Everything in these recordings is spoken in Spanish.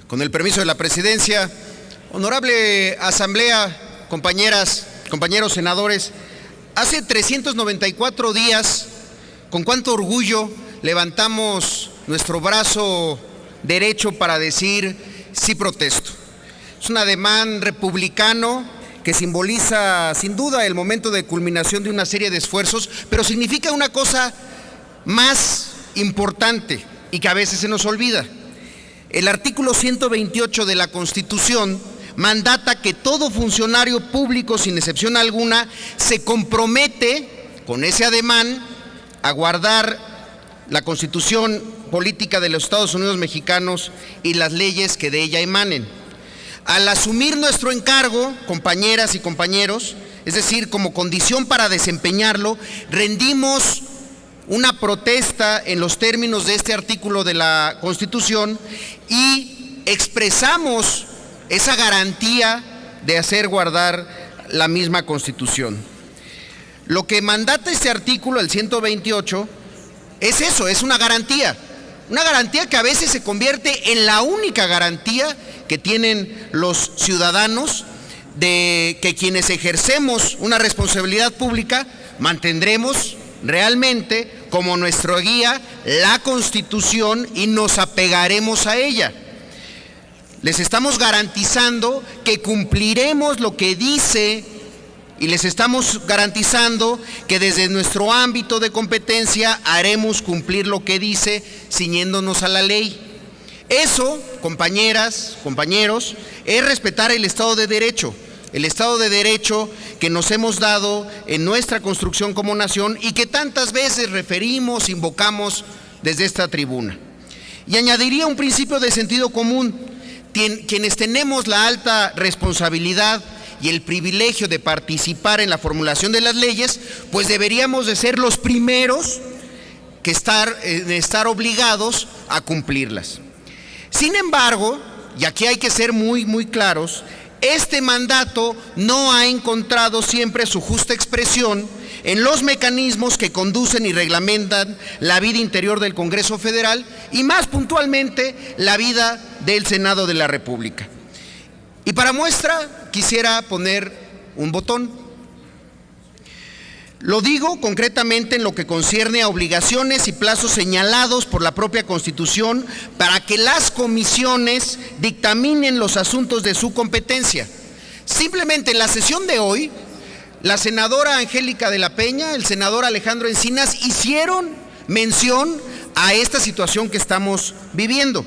Con el permiso de la presidencia, honorable asamblea, compañeras, compañeros senadores, hace 394 días, con cuánto orgullo levantamos nuestro brazo derecho para decir sí protesto. Es un ademán republicano que simboliza sin duda el momento de culminación de una serie de esfuerzos, pero significa una cosa más importante y que a veces se nos olvida. El artículo 128 de la Constitución mandata que todo funcionario público, sin excepción alguna, se compromete con ese ademán a guardar la Constitución política de los Estados Unidos mexicanos y las leyes que de ella emanen. Al asumir nuestro encargo, compañeras y compañeros, es decir, como condición para desempeñarlo, rendimos una protesta en los términos de este artículo de la Constitución y expresamos esa garantía de hacer guardar la misma Constitución. Lo que mandata este artículo, el 128, es eso, es una garantía que a veces se convierte en la única garantía que tienen los ciudadanos de que quienes ejercemos una responsabilidad pública mantendremos realmente como nuestra guía la Constitución y nos apegaremos a ella. Les estamos garantizando que cumpliremos lo que dice y les estamos garantizando que desde nuestro ámbito de competencia haremos cumplir lo que dice, ciñéndonos a la ley. Eso, compañeras, compañeros, es respetar el Estado de Derecho. El Estado de Derecho que nos hemos dado en nuestra construcción como nación y que tantas veces referimos, invocamos desde esta tribuna. Y añadiría un principio de sentido común. Quienes tenemos la alta responsabilidad y el privilegio de participar en la formulación de las leyes, pues deberíamos de ser los primeros que estar obligados a cumplirlas. Sin embargo, y aquí hay que ser muy claros, este mandato no ha encontrado siempre su justa expresión en los mecanismos que conducen y reglamentan la vida interior del Congreso Federal y más puntualmente la vida del Senado de la República. Y para muestra quisiera poner un botón. Lo digo concretamente en lo que concierne a obligaciones y plazos señalados por la propia Constitución para que las comisiones dictaminen los asuntos de su competencia. Simplemente en la sesión de hoy, la senadora Angélica de la Peña, el senador Alejandro Encinas hicieron mención a esta situación que estamos viviendo.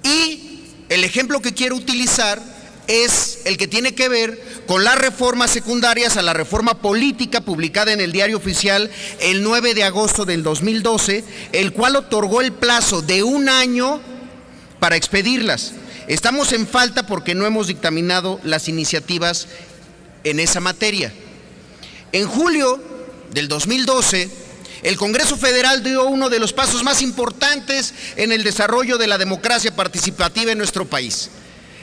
Y el ejemplo que quiero utilizar es el que tiene que ver con las reformas secundarias a la reforma política publicada en el Diario Oficial el 9 de agosto del 2012, el cual otorgó el plazo de 1 año para expedirlas. Estamos en falta porque no hemos dictaminado las iniciativas en esa materia. En julio del 2012, el Congreso Federal dio uno de los pasos más importantes en el desarrollo de la democracia participativa en nuestro país.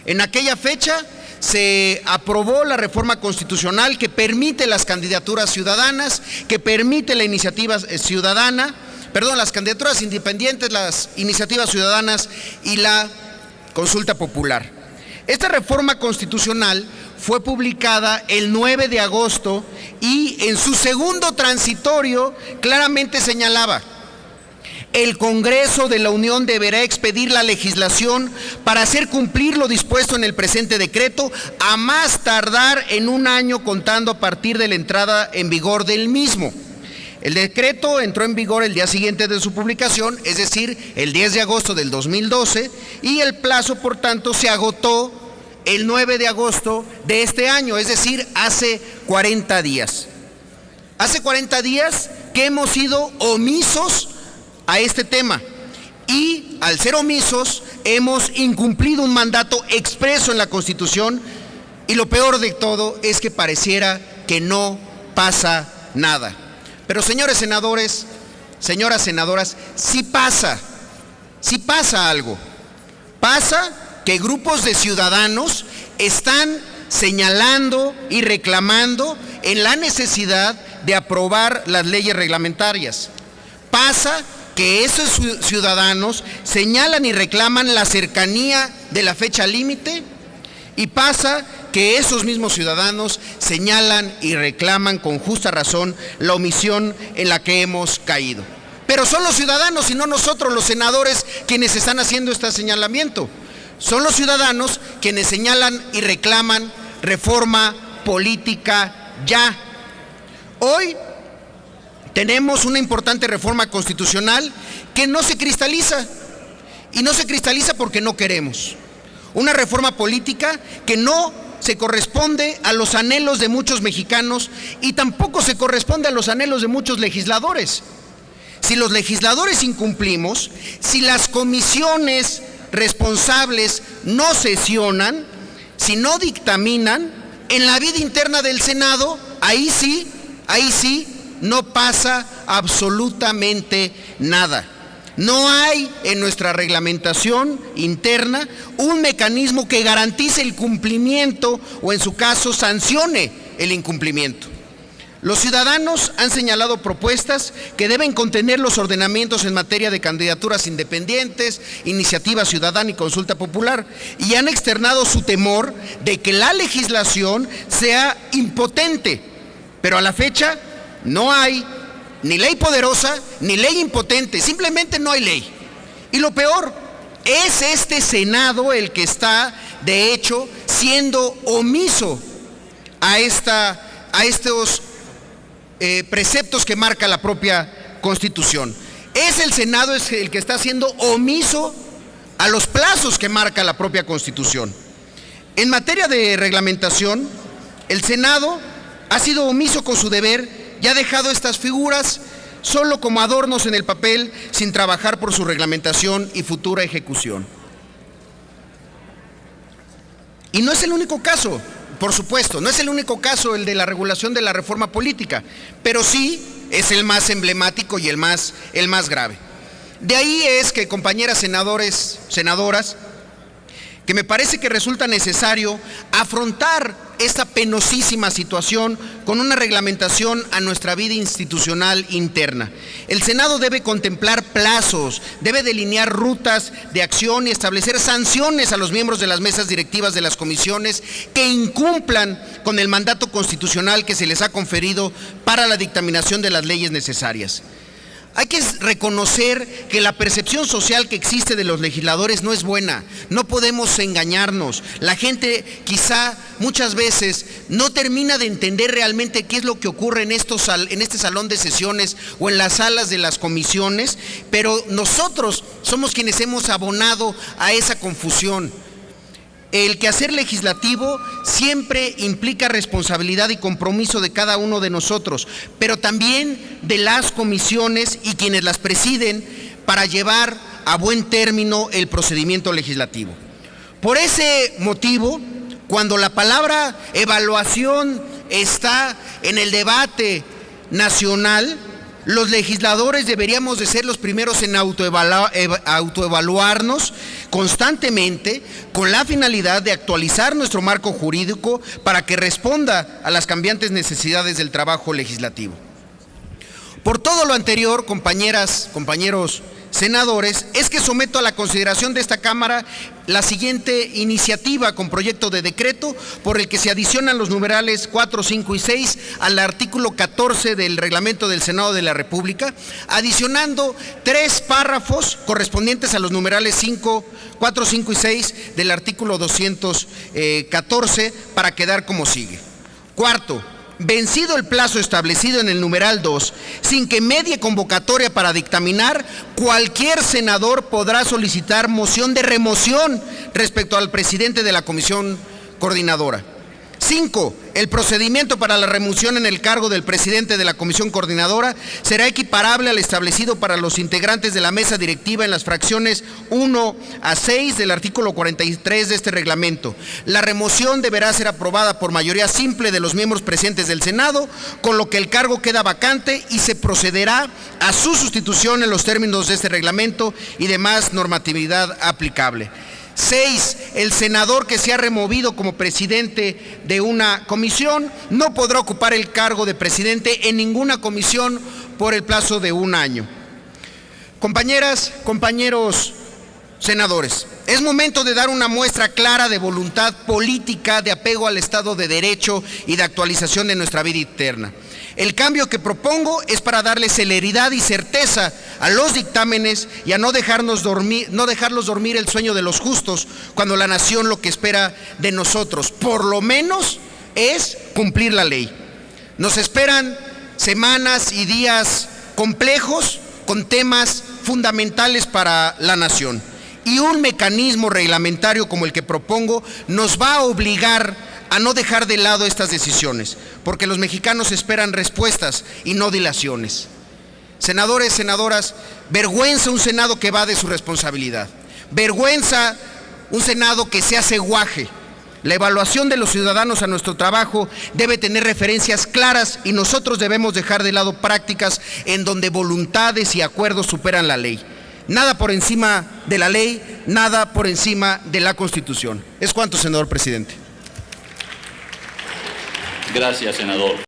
En aquella fecha se aprobó la reforma constitucional que permite las candidaturas ciudadanas, que permite la iniciativa ciudadana, las candidaturas independientes, las iniciativas ciudadanas y la consulta popular. Esta reforma constitucional fue publicada el 9 de agosto y en su segundo transitorio claramente señalaba: el Congreso de la Unión deberá expedir la legislación para hacer cumplir lo dispuesto en el presente decreto a más tardar en 1 año contando a partir de la entrada en vigor del mismo. El decreto entró en vigor el día siguiente de su publicación, es decir, el 10 de agosto del 2012, y el plazo, por tanto, se agotó el 9 de agosto de este año, es decir, hace 40 días. Hace 40 días que hemos sido omisos a este tema y al ser omisos hemos incumplido un mandato expreso en la Constitución y lo peor de todo es que pareciera que no pasa nada. Pero señores senadores, señoras senadoras, sí pasa algo. Pasa que grupos de ciudadanos están señalando y reclamando en la necesidad de aprobar las leyes reglamentarias. Pasa que esos ciudadanos señalan y reclaman la cercanía de la fecha límite, y pasa que esos mismos ciudadanos señalan y reclaman con justa razón la omisión en la que hemos caído. Pero son los ciudadanos y no nosotros, los senadores, quienes están haciendo este señalamiento. Son los ciudadanos quienes señalan y reclaman reforma política ya. Hoy tenemos una importante reforma constitucional que no se cristaliza, y no se cristaliza porque no queremos. Una reforma política que no se corresponde a los anhelos de muchos mexicanos y tampoco se corresponde a los anhelos de muchos legisladores. Si los legisladores incumplimos, si las comisiones responsables no sesionan, si no dictaminan, en la vida interna del Senado, ahí sí, no pasa absolutamente nada. No hay en nuestra reglamentación interna un mecanismo que garantice el cumplimiento o, en su caso, sancione el incumplimiento. Los ciudadanos han señalado propuestas que deben contener los ordenamientos en materia de candidaturas independientes, iniciativa ciudadana y consulta popular, y han externado su temor de que la legislación sea impotente, pero a la fecha no hay ni ley poderosa, ni ley impotente, simplemente no hay ley. Y lo peor, es este Senado el que está, de hecho, siendo omiso a estos preceptos que marca la propia Constitución. Es el Senado el que está siendo omiso a los plazos que marca la propia Constitución. En materia de reglamentación, el Senado ha sido omiso con su deber y ha dejado estas figuras solo como adornos en el papel, sin trabajar por su reglamentación y futura ejecución. Y no es el único caso, por supuesto, no es el único caso el de la regulación de la reforma política, pero sí es el más emblemático y el más grave. De ahí es que, compañeras senadoras, que me parece que resulta necesario afrontar esta penosísima situación con una reglamentación a nuestra vida institucional interna. El Senado debe contemplar plazos, debe delinear rutas de acción y establecer sanciones a los miembros de las mesas directivas de las comisiones que incumplan con el mandato constitucional que se les ha conferido para la dictaminación de las leyes necesarias. Hay que reconocer que la percepción social que existe de los legisladores no es buena. No podemos engañarnos. La gente quizá muchas veces no termina de entender realmente qué es lo que ocurre en este salón de sesiones o en las salas de las comisiones, pero nosotros somos quienes hemos abonado a esa confusión. El quehacer legislativo siempre implica responsabilidad y compromiso de cada uno de nosotros, pero también de las comisiones y quienes las presiden para llevar a buen término el procedimiento legislativo. Por ese motivo, cuando la palabra evaluación está en el debate nacional, los legisladores deberíamos de ser los primeros en autoevaluarnos constantemente con la finalidad de actualizar nuestro marco jurídico para que responda a las cambiantes necesidades del trabajo legislativo. Por todo lo anterior, compañeras, compañeros senadores, es que someto a la consideración de esta Cámara la siguiente iniciativa con proyecto de decreto por el que se adicionan los numerales 4, 5 y 6 al artículo 14 del reglamento del Senado de la República, adicionando 3 párrafos correspondientes a los numerales 4, 5 y 6 del artículo 214 para quedar como sigue. Cuarto, vencido el plazo establecido en el numeral 2, sin que medie convocatoria para dictaminar, cualquier senador podrá solicitar moción de remoción respecto al presidente de la comisión coordinadora. 5. El procedimiento para la remoción en el cargo del presidente de la comisión coordinadora será equiparable al establecido para los integrantes de la mesa directiva en las fracciones 1 a 6 del artículo 43 de este reglamento. La remoción deberá ser aprobada por mayoría simple de los miembros presentes del Senado, con lo que el cargo queda vacante y se procederá a su sustitución en los términos de este reglamento y demás normatividad aplicable. 6. El senador que sea removido como presidente de una comisión no podrá ocupar el cargo de presidente en ninguna comisión por el plazo de 1 año. Compañeras, compañeros senadores, es momento de dar una muestra clara de voluntad política, de apego al Estado de Derecho y de actualización de nuestra vida interna. El cambio que propongo es para darle celeridad y certeza a los dictámenes y a no dejarlos dormir el sueño de los justos, cuando la nación lo que espera de nosotros, por lo menos, es cumplir la ley. Nos esperan semanas y días complejos con temas fundamentales para la nación. Y un mecanismo reglamentario como el que propongo nos va a obligar a no dejar de lado estas decisiones, porque los mexicanos esperan respuestas y no dilaciones. Senadores, senadoras, vergüenza un Senado que va de su responsabilidad. Vergüenza un Senado que se hace guaje. La evaluación de los ciudadanos a nuestro trabajo debe tener referencias claras y nosotros debemos dejar de lado prácticas en donde voluntades y acuerdos superan la ley. Nada por encima de la ley, nada por encima de la Constitución. Es cuanto, senador presidente. Gracias, senador.